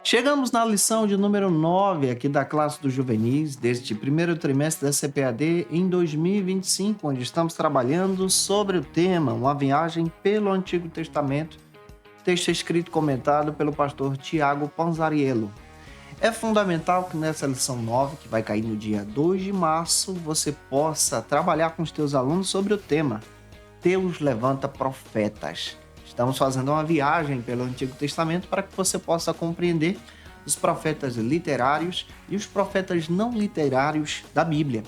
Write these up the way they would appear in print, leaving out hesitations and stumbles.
Chegamos na lição de número 9 aqui da classe dos juvenis, deste primeiro trimestre da CPAD em 2025, onde estamos trabalhando sobre o tema Uma Viagem pelo Antigo Testamento, texto escrito e comentado pelo pastor Tiago Panzariello. É fundamental que nessa lição 9, que vai cair no dia 2 de março, você possa trabalhar com os teus alunos sobre o tema Deus levanta profetas. Estamos fazendo uma viagem pelo Antigo Testamento para que você possa compreender os profetas literários e os profetas não literários da Bíblia.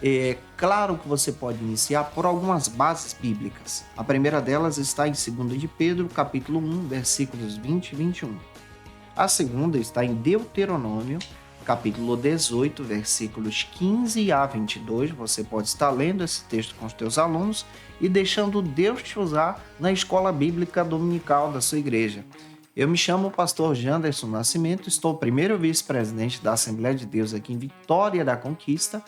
É claro que você pode iniciar por algumas bases bíblicas. A primeira delas está em 2 de Pedro, capítulo 1, versículos 20 e 21. A segunda está em Deuteronômio, capítulo 18, versículos 15 a 22. Você pode estar lendo esse texto com os teus alunos e deixando Deus te usar na escola bíblica dominical da sua igreja. Eu me chamo pastor Janderson Nascimento, estou primeiro vice-presidente da Assembleia de Deus aqui em Vitória da Conquista,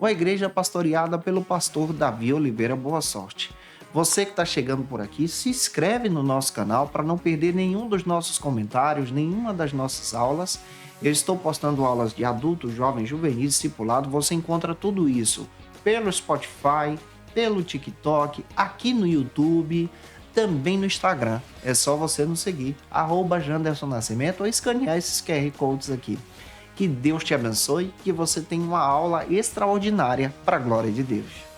uma igreja pastoreada pelo pastor Davi Oliveira Boa Sorte. Você que está chegando por aqui, se inscreve no nosso canal para não perder nenhum dos nossos comentários, nenhuma das nossas aulas. Eu estou postando aulas de adultos, jovens, juvenis, discipulado. Você encontra tudo isso pelo Spotify, pelo TikTok, aqui no YouTube, também no Instagram. É só você nos seguir, @Janderson Nascimento, ou escanear esses QR Codes aqui. Que Deus te abençoe, que você tenha uma aula extraordinária para a glória de Deus.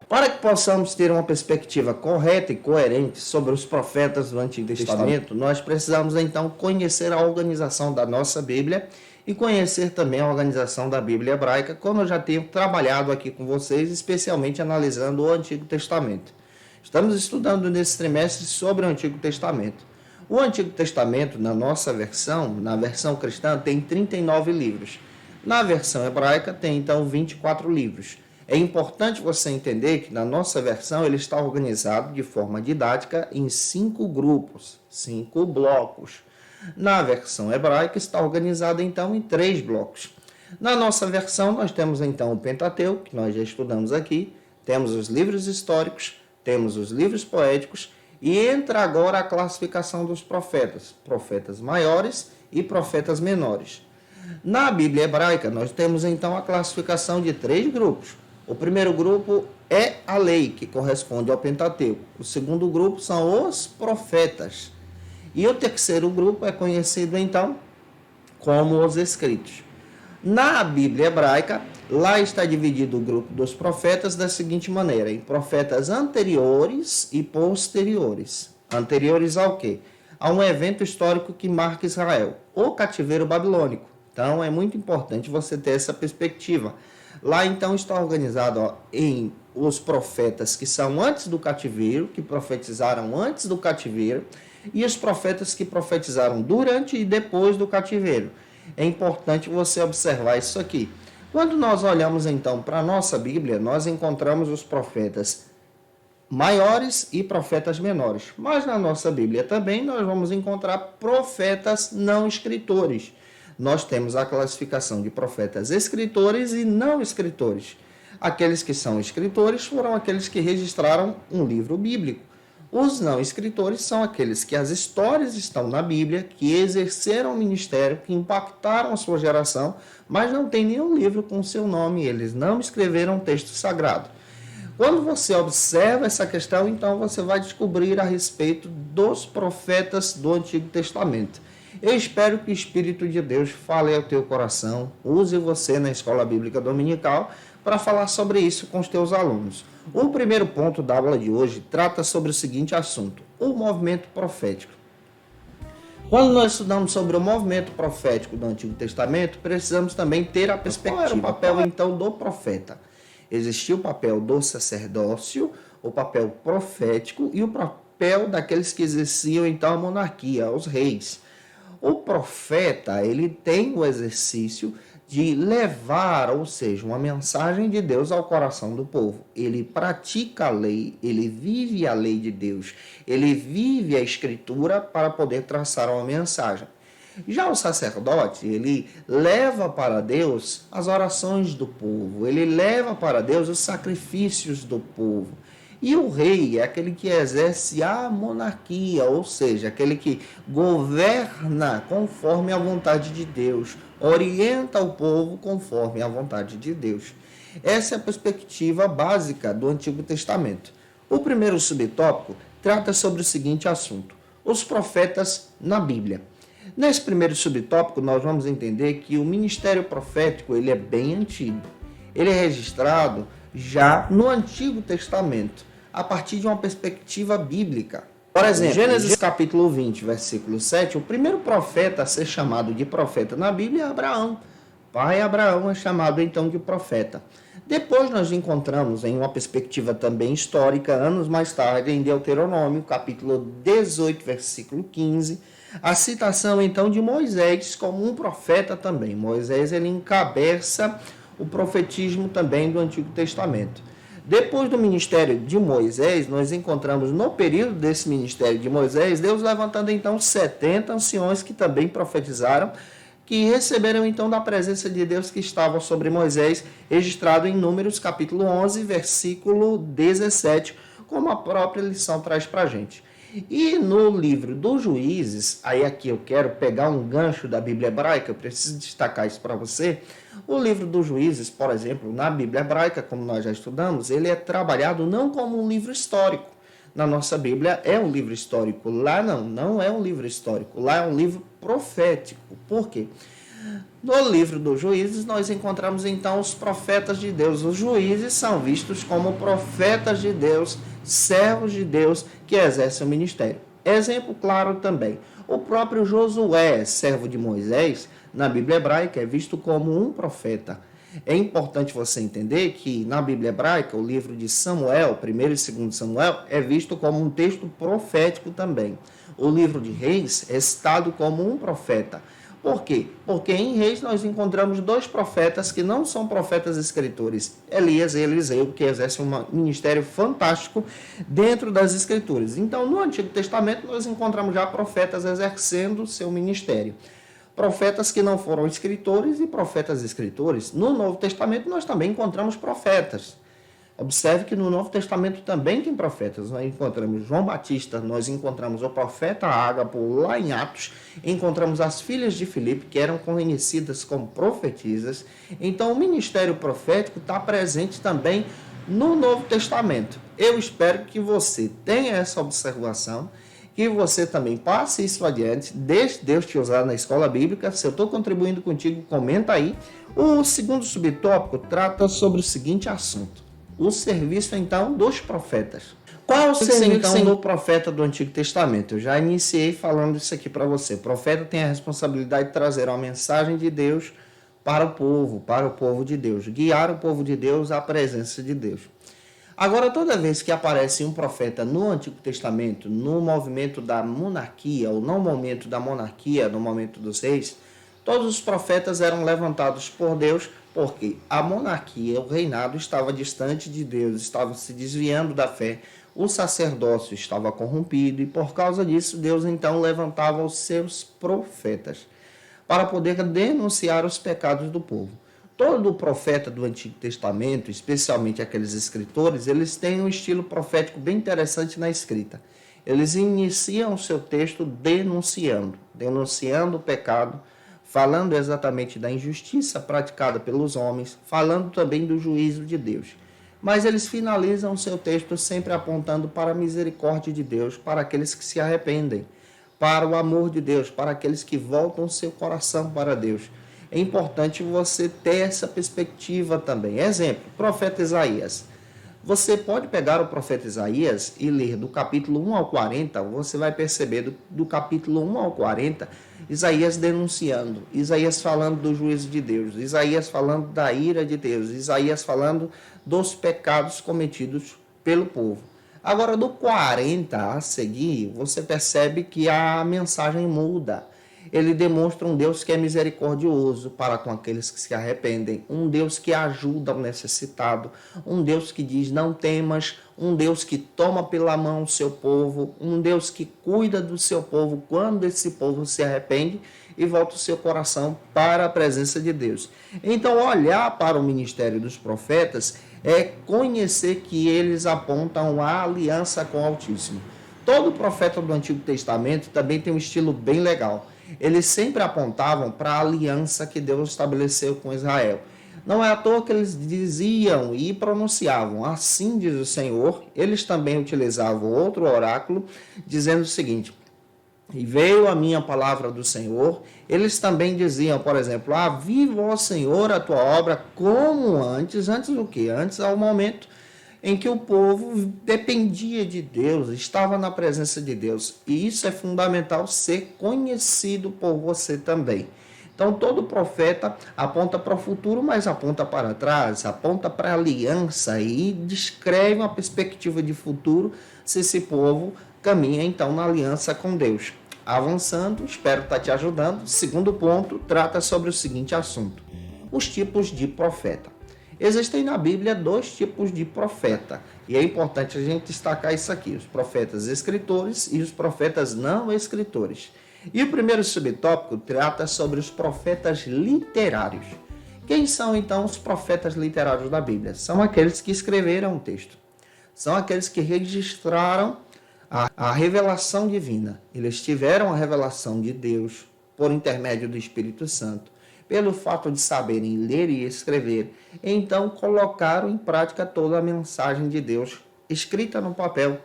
Para que possamos ter uma perspectiva correta e coerente sobre os profetas do Antigo Testamento, nós precisamos então conhecer a organização da nossa Bíblia e conhecer também a organização da Bíblia hebraica, como eu já tenho trabalhado aqui com vocês, especialmente analisando o Antigo Testamento. Estamos estudando nesse trimestre sobre o Antigo Testamento. O Antigo Testamento, na nossa versão, na versão cristã, tem 39 livros. Na versão hebraica, tem então 24 livros. É importante você entender que na nossa versão ele está organizado de forma didática em 5 grupos, 5 blocos. Na versão hebraica está organizado então em 3 blocos. Na nossa versão nós temos então o Pentateuco, que nós já estudamos aqui, temos os livros históricos, temos os livros poéticos e entra agora a classificação dos profetas, profetas maiores e profetas menores. Na Bíblia hebraica nós temos então a classificação de 3 grupos. O primeiro grupo é a lei, que corresponde ao Pentateuco. O segundo grupo são os profetas. E o terceiro grupo é conhecido, então, como os escritos. Na Bíblia hebraica, lá está dividido o grupo dos profetas da seguinte maneira: em profetas anteriores e posteriores. Anteriores ao quê? A um evento histórico que marca Israel, o cativeiro babilônico. Então, é muito importante você ter essa perspectiva. Lá então está organizado em os profetas que são antes do cativeiro, que profetizaram antes do cativeiro, e os profetas que profetizaram durante e depois do cativeiro. É importante você observar isso aqui. Quando nós olhamos então para a nossa Bíblia, nós encontramos os profetas maiores e profetas menores. Mas na nossa Bíblia também nós vamos encontrar profetas não escritores. Nós temos a classificação de profetas escritores e não escritores. Aqueles que são escritores foram aqueles que registraram um livro bíblico. Os não escritores são aqueles que as histórias estão na Bíblia, que exerceram o ministério, que impactaram a sua geração, mas não tem nenhum livro com seu nome, eles não escreveram um texto sagrado. Quando você observa essa questão, então você vai descobrir a respeito dos profetas do Antigo Testamento. Eu espero que o Espírito de Deus fale ao teu coração, use você na Escola Bíblica Dominical para falar sobre isso com os teus alunos. O primeiro ponto da aula de hoje trata sobre o seguinte assunto: o movimento profético. Quando nós estudamos sobre o movimento profético do Antigo Testamento, precisamos também ter a perspectiva. Qual era o papel então do profeta? Existia o papel do sacerdócio, o papel profético e o papel daqueles que exerciam então a monarquia, os reis. O profeta, ele tem o exercício de levar, ou seja, uma mensagem de Deus ao coração do povo. Ele pratica a lei, ele vive a lei de Deus, ele vive a escritura para poder traçar uma mensagem. Já o sacerdote, ele leva para Deus as orações do povo, ele leva para Deus os sacrifícios do povo. E o rei é aquele que exerce a monarquia, ou seja, aquele que governa conforme a vontade de Deus, orienta o povo conforme a vontade de Deus. Essa é a perspectiva básica do Antigo Testamento. O primeiro subtópico trata sobre o seguinte assunto: os profetas na Bíblia. Nesse primeiro subtópico, nós vamos entender que o ministério profético ele é bem antigo. Ele é registrado já no Antigo Testamento, a partir de uma perspectiva bíblica. Por exemplo, Gênesis capítulo 20, versículo 7, o primeiro profeta a ser chamado de profeta na Bíblia é Abraão. Pai Abraão é chamado então de profeta. Depois nós encontramos em uma perspectiva também histórica, anos mais tarde, em Deuteronômio, capítulo 18, versículo 15, a citação então de Moisés como um profeta também. Moisés ele encabeça o profetismo também do Antigo Testamento. Depois do ministério de Moisés, nós encontramos no período desse ministério de Moisés, Deus levantando então 70 anciões que também profetizaram, que receberam então da presença de Deus que estava sobre Moisés, registrado em Números capítulo 11, versículo 17, como a própria lição traz para a gente. E no livro dos Juízes, aí aqui eu quero pegar um gancho da Bíblia Hebraica, eu preciso destacar isso para você. O livro dos Juízes, por exemplo, na Bíblia Hebraica, como nós já estudamos, ele é trabalhado não como um livro histórico. Na nossa Bíblia é um livro histórico. Lá não é um livro histórico. Lá é um livro profético. Por quê? No livro dos Juízes, nós encontramos então os profetas de Deus. Os juízes são vistos como profetas de Deus, servos de Deus que exercem o ministério. Exemplo claro também, o próprio Josué, servo de Moisés, na Bíblia hebraica, é visto como um profeta. É importante você entender que na Bíblia hebraica, o livro de Samuel, 1º e 2º Samuel, é visto como um texto profético também. O livro de Reis é citado como um profeta. Por quê? Porque em Reis nós encontramos dois profetas que não são profetas escritores, Elias e Eliseu, que exercem um ministério fantástico dentro das escrituras. Então, no Antigo Testamento, nós encontramos já profetas exercendo seu ministério. Profetas que não foram escritores e profetas escritores. No Novo Testamento, nós também encontramos profetas. Observe que no Novo Testamento também tem profetas. Nós encontramos João Batista, nós encontramos o profeta Ágapo lá em Atos, encontramos as filhas de Filipe, que eram conhecidas como profetisas. Então, o ministério profético está presente também no Novo Testamento. Eu espero que você tenha essa observação, que você também passe isso adiante, deixe Deus te usar na escola bíblica. Se eu estou contribuindo contigo, comenta aí. O segundo subtópico trata sobre o seguinte assunto: o serviço, então, dos profetas. Qual é o serviço, então, do profeta do Antigo Testamento? Eu já iniciei falando isso aqui para você. O profeta tem a responsabilidade de trazer uma mensagem de Deus para o povo de Deus, guiar o povo de Deus à presença de Deus. Agora, toda vez que aparece um profeta no Antigo Testamento, no movimento da monarquia, ou no momento da monarquia, no momento dos reis, todos os profetas eram levantados por Deus, porque a monarquia, o reinado, estava distante de Deus, estava se desviando da fé, o sacerdócio estava corrompido, e por causa disso, Deus então levantava os seus profetas para poder denunciar os pecados do povo. Todo profeta do Antigo Testamento, especialmente aqueles escritores, eles têm um estilo profético bem interessante na escrita. Eles iniciam o seu texto denunciando o pecado, falando exatamente da injustiça praticada pelos homens, falando também do juízo de Deus. Mas eles finalizam o seu texto sempre apontando para a misericórdia de Deus, para aqueles que se arrependem, para o amor de Deus, para aqueles que voltam o seu coração para Deus. É importante você ter essa perspectiva também. Exemplo, profeta Isaías. Você pode pegar o profeta Isaías e ler do capítulo 1 ao 40, você vai perceber do capítulo 1 ao 40, Isaías denunciando, Isaías falando do juízo de Deus, Isaías falando da ira de Deus, Isaías falando dos pecados cometidos pelo povo. Agora, do 40 a seguir, você percebe que a mensagem muda. Ele demonstra um Deus que é misericordioso para com aqueles que se arrependem, um Deus que ajuda o necessitado, um Deus que diz não temas, um Deus que toma pela mão o seu povo, um Deus que cuida do seu povo quando esse povo se arrepende e volta o seu coração para a presença de Deus. Então, olhar para o ministério dos profetas é conhecer que eles apontam a aliança com o Altíssimo. Todo profeta do Antigo Testamento também tem um estilo bem legal. Eles sempre apontavam para a aliança que Deus estabeleceu com Israel. Não é à toa que eles diziam e pronunciavam, assim diz o Senhor. Eles também utilizavam outro oráculo, dizendo o seguinte: e veio a minha palavra do Senhor. Eles também diziam, por exemplo, viva, ó Senhor, a tua obra como antes. Antes do que? Antes ao momento em que o povo dependia de Deus, estava na presença de Deus. E isso é fundamental ser conhecido por você também. Então, todo profeta aponta para o futuro, mas aponta para trás, aponta para a aliança e descreve uma perspectiva de futuro se esse povo caminha, então, na aliança com Deus. Avançando, espero estar te ajudando. Segundo ponto, trata sobre o seguinte assunto: os tipos de profeta. Existem na Bíblia 2 tipos de profeta, e é importante a gente destacar isso aqui: os profetas escritores e os profetas não escritores. E o primeiro subtópico trata sobre os profetas literários. Quem são então os profetas literários da Bíblia? São aqueles que escreveram o texto, são aqueles que registraram a revelação divina. Eles tiveram a revelação de Deus por intermédio do Espírito Santo. Pelo fato de saberem ler e escrever, então colocaram em prática toda a mensagem de Deus escrita no papel,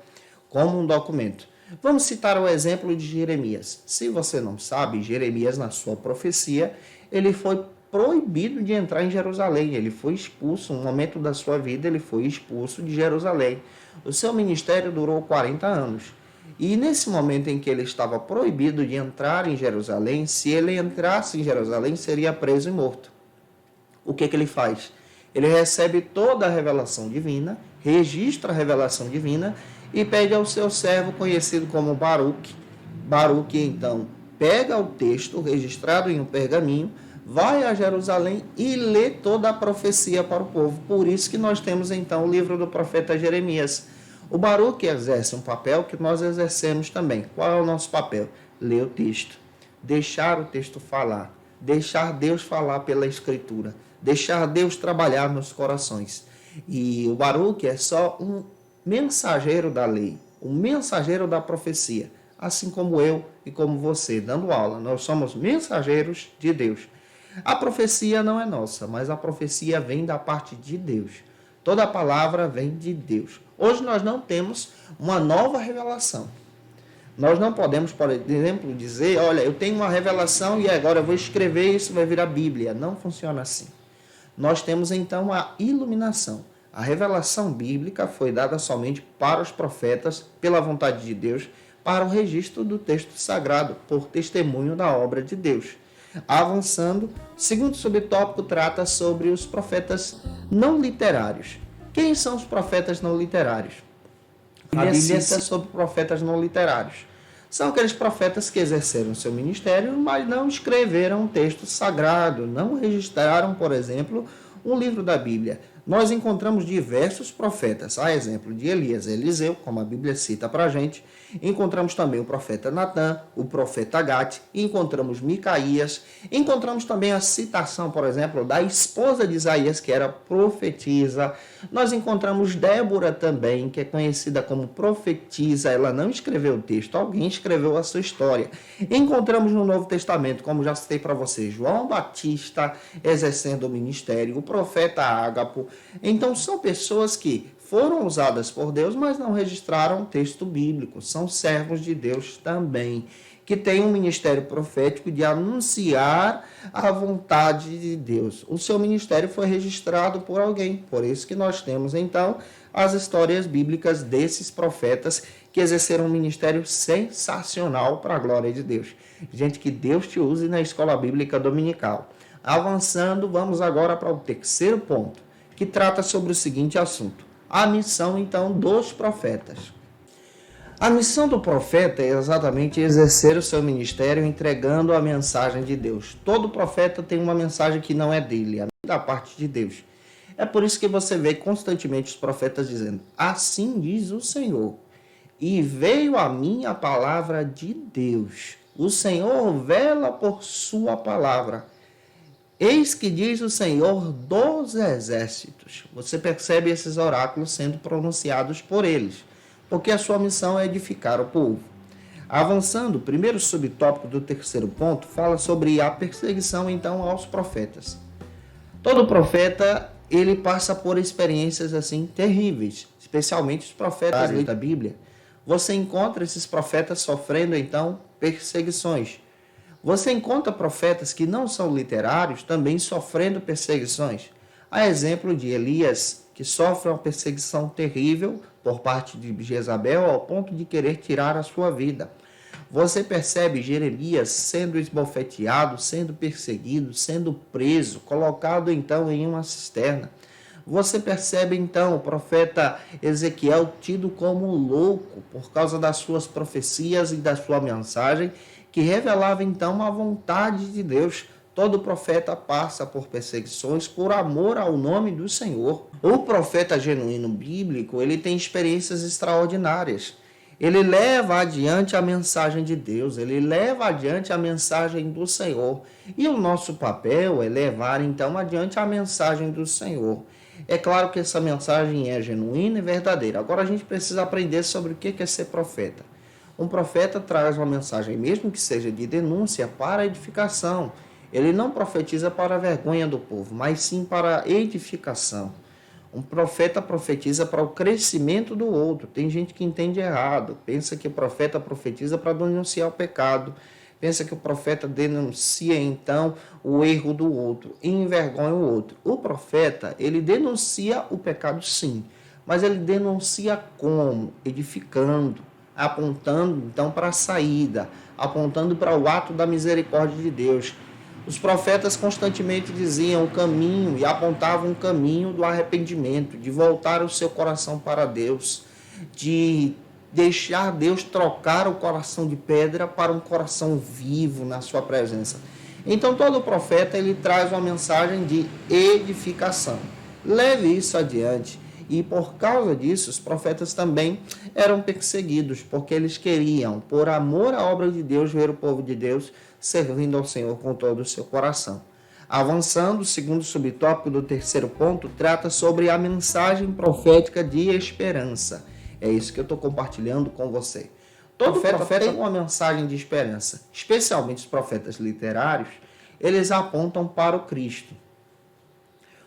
como um documento. Vamos citar o exemplo de Jeremias. Se você não sabe, Jeremias, na sua profecia, ele foi proibido de entrar em Jerusalém. Ele foi expulso, no momento da sua vida, ele foi expulso de Jerusalém. O seu ministério durou 40 anos. E nesse momento em que ele estava proibido de entrar em Jerusalém, se ele entrasse em Jerusalém, seria preso e morto. O que ele faz? Ele recebe toda a revelação divina, registra a revelação divina e pede ao seu servo, conhecido como Baruque. Baruque, então, pega o texto registrado em um pergaminho, vai a Jerusalém e lê toda a profecia para o povo. Por isso que nós temos, então, o livro do profeta Jeremias. O Baruque exerce um papel que nós exercemos também. Qual é o nosso papel? Ler o texto, deixar o texto falar, deixar Deus falar pela Escritura, deixar Deus trabalhar nos corações. E o Baruque é só um mensageiro da lei, um mensageiro da profecia, assim como eu e como você, dando aula. Nós somos mensageiros de Deus. A profecia não é nossa, mas a profecia vem da parte de Deus. Toda a palavra vem de Deus. Hoje nós não temos uma nova revelação. Nós não podemos, por exemplo, dizer, olha, eu tenho uma revelação e agora eu vou escrever e isso vai virar Bíblia. Não funciona assim. Nós temos então a iluminação. A revelação bíblica foi dada somente para os profetas, pela vontade de Deus, para o registro do texto sagrado, por testemunho da obra de Deus. Avançando, o segundo subtópico trata sobre os profetas não literários. Quem são os profetas não literários? A Bíblia cita sobre profetas não literários. São aqueles profetas que exerceram seu ministério, mas não escreveram um texto sagrado, não registraram, por exemplo, um livro da Bíblia. Nós encontramos diversos profetas, a exemplo de Elias e Eliseu, como a Bíblia cita para a gente. Encontramos também o profeta Natã, o profeta Gate, encontramos Micaías, encontramos também a citação, por exemplo, da esposa de Isaías, que era profetisa. Nós encontramos Débora também, que é conhecida como profetisa. Ela não escreveu o texto, alguém escreveu a sua história. Encontramos no Novo Testamento, como já citei para vocês, João Batista exercendo o ministério, o profeta Ágapo. Então são pessoas que foram usadas por Deus, mas não registraram texto bíblico. São servos de Deus também, que têm um ministério profético de anunciar a vontade de Deus. O seu ministério foi registrado por alguém. Por isso que nós temos, então, as histórias bíblicas desses profetas que exerceram um ministério sensacional para a glória de Deus. Gente, que Deus te use na escola bíblica dominical. Avançando, vamos agora para o terceiro ponto, que trata sobre o seguinte assunto: a missão, então, dos profetas. A missão do profeta é exatamente exercer o seu ministério entregando a mensagem de Deus. Todo profeta tem uma mensagem que não é dele, é da parte de Deus. É por isso que você vê constantemente os profetas dizendo: assim diz o Senhor, e veio a mim a palavra de Deus. O Senhor vela por sua palavra. Eis que diz o Senhor dos Exércitos. Você percebe esses oráculos sendo pronunciados por eles, porque a sua missão é edificar o povo. Avançando, o primeiro subtópico do terceiro ponto fala sobre a perseguição, então, aos profetas. Todo profeta, ele passa por experiências assim terríveis, especialmente os profetas da Bíblia. Você encontra esses profetas sofrendo, então, perseguições. Você encontra profetas que não são literários também sofrendo perseguições. Há exemplo de Elias, que sofre uma perseguição terrível por parte de Jezabel ao ponto de querer tirar a sua vida. Você percebe Jeremias sendo esbofeteado, sendo perseguido, sendo preso, colocado então em uma cisterna. Você percebe então o profeta Ezequiel tido como louco por causa das suas profecias e da sua mensagem, que revelava então a vontade de Deus. Todo profeta passa por perseguições por amor ao nome do Senhor. O profeta genuíno bíblico, ele tem experiências extraordinárias. Ele leva adiante a mensagem de Deus, ele leva adiante a mensagem do Senhor. E o nosso papel é levar então adiante a mensagem do Senhor. É claro que essa mensagem é genuína e verdadeira. Agora a gente precisa aprender sobre o que é ser profeta. Um profeta traz uma mensagem, mesmo que seja de denúncia, para a edificação. Ele não profetiza para a vergonha do povo, mas sim para a edificação. Um profeta profetiza para o crescimento do outro. Tem gente que entende errado, pensa que o profeta profetiza para denunciar o pecado, pensa que o profeta denuncia então o erro do outro e envergonha o outro. O profeta, ele denuncia o pecado sim, mas ele denuncia como? Edificando, apontando então para a saída, apontando para o ato da misericórdia de Deus. Os profetas constantemente diziam o caminho e apontavam o caminho do arrependimento, de voltar o seu coração para Deus, de deixar Deus trocar o coração de pedra para um coração vivo na sua presença. Então todo profeta ele traz uma mensagem de edificação. Leve isso adiante. E por causa disso, os profetas também eram perseguidos, porque eles queriam, por amor à obra de Deus, ver o povo de Deus servindo ao Senhor com todo o seu coração. Avançando, o segundo subtópico do terceiro ponto trata sobre a mensagem profética de esperança. É isso que eu estou compartilhando com você. Todo profeta tem uma mensagem de esperança, especialmente os profetas literários, eles apontam para o Cristo.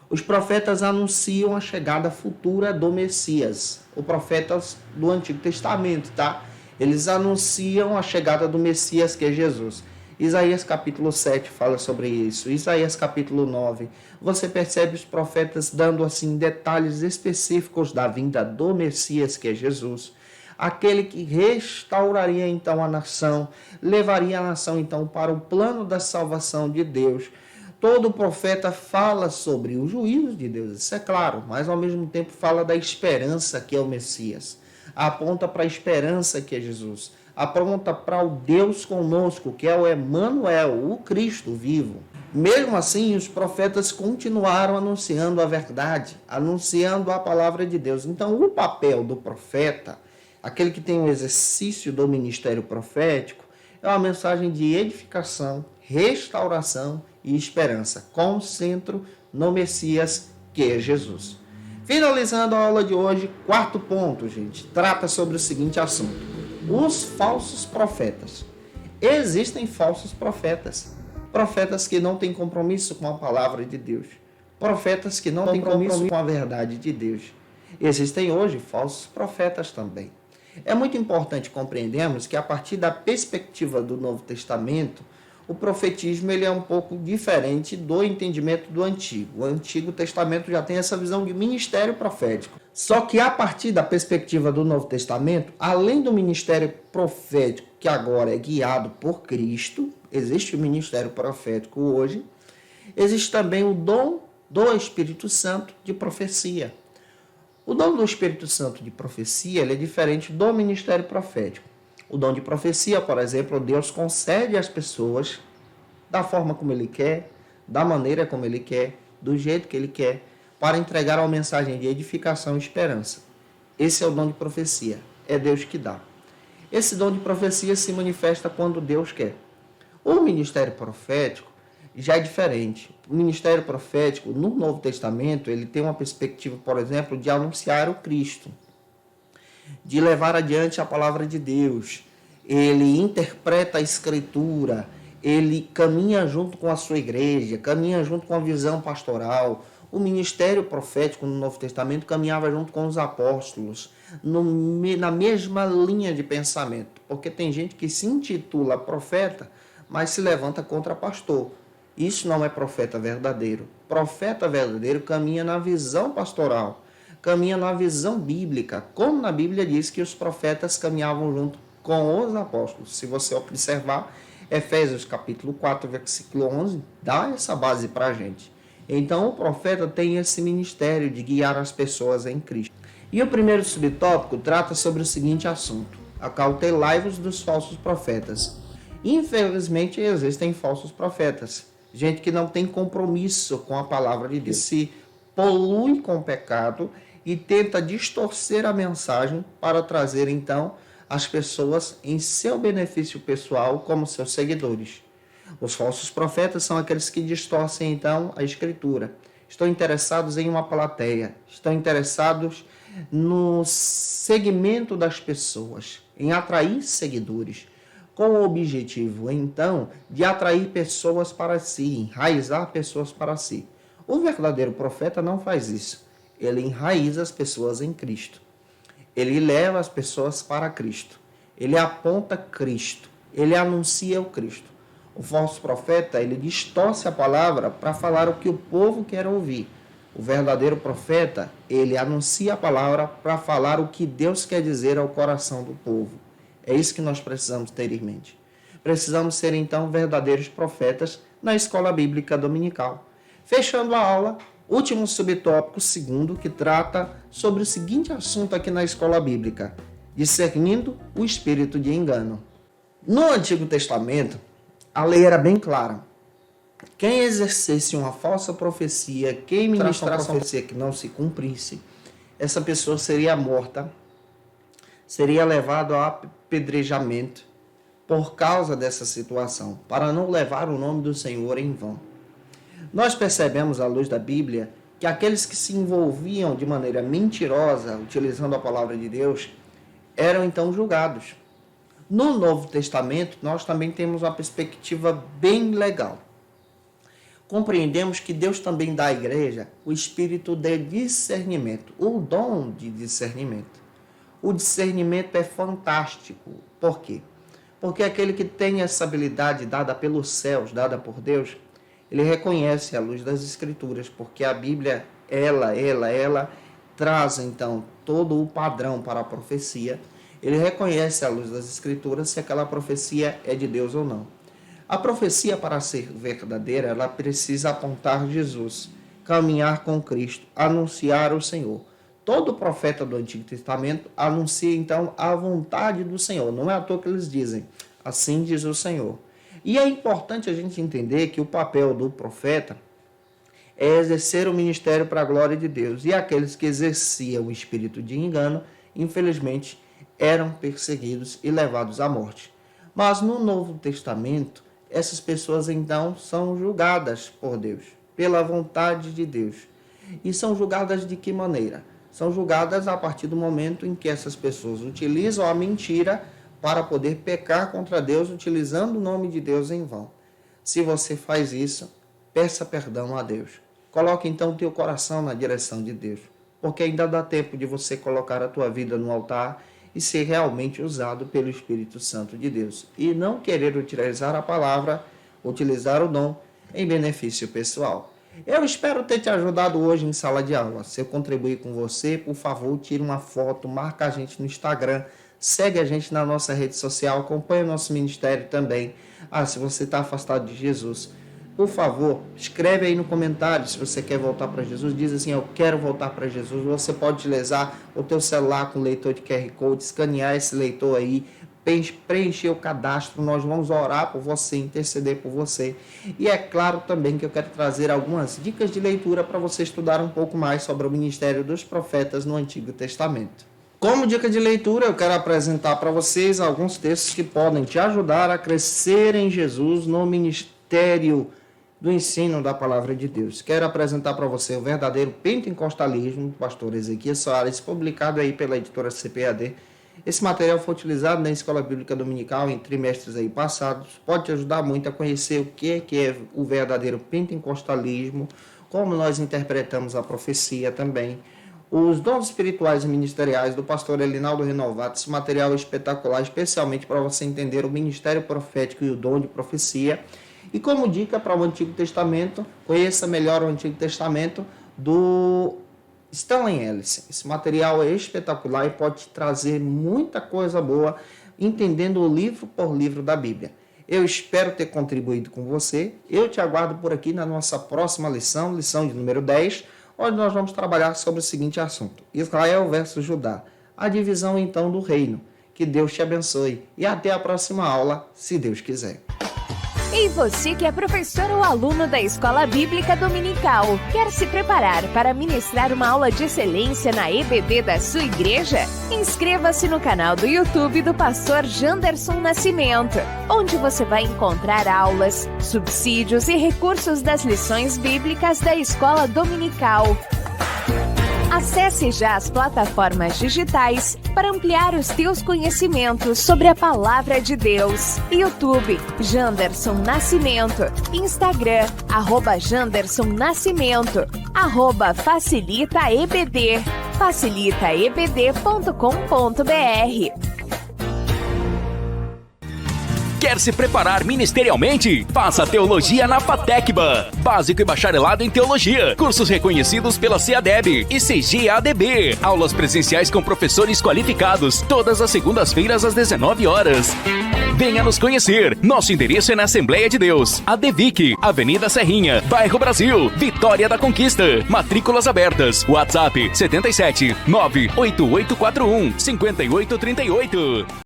Os profetas anunciam a chegada futura do Messias. Os profetas do Antigo Testamento, tá? Eles anunciam a chegada do Messias, que é Jesus. Isaías capítulo 7 fala sobre isso. Isaías capítulo 9. Você percebe os profetas dando assim detalhes específicos da vinda do Messias, que é Jesus. Aquele que restauraria então a nação, levaria a nação então para o plano da salvação de Deus. Todo profeta fala sobre o juízo de Deus, isso é claro, mas ao mesmo tempo fala da esperança que é o Messias. Aponta para a esperança que é Jesus. Aponta para o Deus conosco, que é o Emanuel, o Cristo vivo. Mesmo assim, os profetas continuaram anunciando a verdade, anunciando a palavra de Deus. Então, o papel do profeta, aquele que tem o exercício do ministério profético, é uma mensagem de edificação, restauração e esperança, com centro no Messias, que é Jesus. Finalizando a aula de hoje, quarto ponto, gente, trata sobre o seguinte assunto: os falsos profetas. Existem falsos profetas, profetas que não têm compromisso com a palavra de Deus, profetas que não têm compromisso com a verdade de Deus. Existem hoje falsos profetas também. É muito importante compreendermos que a partir da perspectiva do Novo Testamento, o profetismo ele é um pouco diferente do entendimento do Antigo. O Antigo Testamento já tem essa visão de ministério profético. Só que a partir da perspectiva do Novo Testamento, além do ministério profético, que agora é guiado por Cristo, existe o ministério profético hoje, existe também o dom do Espírito Santo de profecia. O dom do Espírito Santo de profecia ele é diferente do ministério profético. O dom de profecia, por exemplo, Deus concede às pessoas da forma como Ele quer, da maneira como Ele quer, do jeito que Ele quer, para entregar uma mensagem de edificação e esperança. Esse é o dom de profecia. É Deus que dá. Esse dom de profecia se manifesta quando Deus quer. O ministério profético, já é diferente. O ministério profético, no Novo Testamento, ele tem uma perspectiva, por exemplo, de anunciar o Cristo, de levar adiante a palavra de Deus. Ele interpreta a Escritura, ele caminha junto com a sua igreja, caminha junto com a visão pastoral. O ministério profético no Novo Testamento caminhava junto com os apóstolos, na mesma linha de pensamento, porque tem gente que se intitula profeta, mas se levanta contra pastor. Isso não é profeta verdadeiro. Profeta verdadeiro caminha na visão pastoral, caminha na visão bíblica, como na Bíblia diz que os profetas caminhavam junto com os apóstolos. Se você observar, Efésios capítulo 4, versículo 11, dá essa base para a gente. Então, o profeta tem esse ministério de guiar as pessoas em Cristo. E o primeiro subtópico trata sobre o seguinte assunto: acautelai-vos dos falsos profetas. Infelizmente, existem falsos profetas. Gente que não tem compromisso com a palavra de Deus, se polui com o pecado e tenta distorcer a mensagem para trazer, então, as pessoas em seu benefício pessoal como seus seguidores. Os falsos profetas são aqueles que distorcem, então, a Escritura. Estão interessados em uma plateia, estão interessados no segmento das pessoas, em atrair seguidores, com o objetivo, então, de atrair pessoas para si, enraizar pessoas para si. O verdadeiro profeta não faz isso. Ele enraiza as pessoas em Cristo. Ele leva as pessoas para Cristo. Ele aponta Cristo. Ele anuncia o Cristo. O falso profeta, ele distorce a palavra para falar o que o povo quer ouvir. O verdadeiro profeta, ele anuncia a palavra para falar o que Deus quer dizer ao coração do povo. É isso que nós precisamos ter em mente. Precisamos ser, então, verdadeiros profetas na escola bíblica dominical. Fechando a aula, último subtópico, segundo, que trata sobre o seguinte assunto aqui na escola bíblica: discernindo o espírito de engano. No Antigo Testamento, a lei era bem clara. Quem exercesse uma falsa profecia, quem ministrasse uma profecia que não se cumprisse, essa pessoa seria morta, seria levado a apedrejamento por causa dessa situação, para não levar o nome do Senhor em vão. Nós percebemos, à luz da Bíblia, que aqueles que se envolviam de maneira mentirosa, utilizando a palavra de Deus, eram então julgados. No Novo Testamento, nós também temos uma perspectiva bem legal. Compreendemos que Deus também dá à igreja o espírito de discernimento, o dom de discernimento. O discernimento é fantástico. Por quê? Porque aquele que tem essa habilidade dada pelos céus, dada por Deus, ele reconhece a luz das Escrituras, porque a Bíblia, ela traz então todo o padrão para a profecia. Ele reconhece à luz das Escrituras se aquela profecia é de Deus ou não. A profecia, para ser verdadeira, ela precisa apontar Jesus, caminhar com Cristo, anunciar o Senhor. Todo profeta do Antigo Testamento anuncia, então, a vontade do Senhor. Não é à toa que eles dizem, assim diz o Senhor. E é importante a gente entender que o papel do profeta é exercer o ministério para a glória de Deus. E aqueles que exerciam o espírito de engano, infelizmente, eram perseguidos e levados à morte. Mas no Novo Testamento, essas pessoas então são julgadas por Deus, pela vontade de Deus. E são julgadas de que maneira? São julgadas a partir do momento em que essas pessoas utilizam a mentira para poder pecar contra Deus, utilizando o nome de Deus em vão. Se você faz isso, peça perdão a Deus. Coloque então o teu coração na direção de Deus, porque ainda dá tempo de você colocar a tua vida no altar e ser realmente usado pelo Espírito Santo de Deus. E não querer utilizar a palavra, utilizar o dom em benefício pessoal. Eu espero ter te ajudado hoje em sala de aula. Se eu contribuir com você, por favor, tire uma foto, marca a gente no Instagram, segue a gente na nossa rede social, acompanha o nosso ministério também. Se você está afastado de Jesus, por favor, escreve aí no comentário se você quer voltar para Jesus. Diz assim, eu quero voltar para Jesus. Você pode utilizar o teu celular com leitor de QR Code, escanear esse leitor aí, preencher o cadastro. Nós vamos orar por você, interceder por você. E é claro também que eu quero trazer algumas dicas de leitura para você estudar um pouco mais sobre o ministério dos profetas no Antigo Testamento. Como dica de leitura, eu quero apresentar para vocês alguns textos que podem te ajudar a crescer em Jesus no ministério do ensino da palavra de Deus. Quero apresentar para você o verdadeiro pentecostalismo, do pastor Ezequias Soares, publicado aí pela editora CPAD. Esse material foi utilizado na Escola Bíblica Dominical em trimestres aí passados. Pode te ajudar muito a conhecer o que é o verdadeiro pentecostalismo, como nós interpretamos a profecia também, os dons espirituais e ministeriais do pastor Elinaldo Renovato. Esse material é espetacular, especialmente para você entender o ministério profético e o dom de profecia. E como dica para o Antigo Testamento, conheça melhor o Antigo Testamento do Stanley Ellison. Esse material é espetacular e pode te trazer muita coisa boa, entendendo o livro por livro da Bíblia. Eu espero ter contribuído com você. Eu te aguardo por aqui na nossa próxima lição, lição de número 10, onde nós vamos trabalhar sobre o seguinte assunto: Israel versus Judá. A divisão então do reino. Que Deus te abençoe e até a próxima aula, se Deus quiser. E você que é professor ou aluno da Escola Bíblica Dominical, quer se preparar para ministrar uma aula de excelência na EBD da sua igreja? Inscreva-se no canal do YouTube do pastor Janderson Nascimento, onde você vai encontrar aulas, subsídios e recursos das lições bíblicas da Escola Dominical. Acesse já as plataformas digitais para ampliar os teus conhecimentos sobre a Palavra de Deus. YouTube, Janderson Nascimento. Instagram, @Janderson Nascimento. @FacilitaEBD. facilitaebd.com.br. Quer se preparar ministerialmente? Faça Teologia na FATECBA. Básico e bacharelado em Teologia. Cursos reconhecidos pela CEADEB e CGADB. Aulas presenciais com professores qualificados. Todas as segundas-feiras às 19 horas. Venha nos conhecer. Nosso endereço é na Assembleia de Deus. ADVIC, Avenida Serrinha, Bairro Brasil, Vitória da Conquista. Matrículas abertas. WhatsApp 77 98841 5838.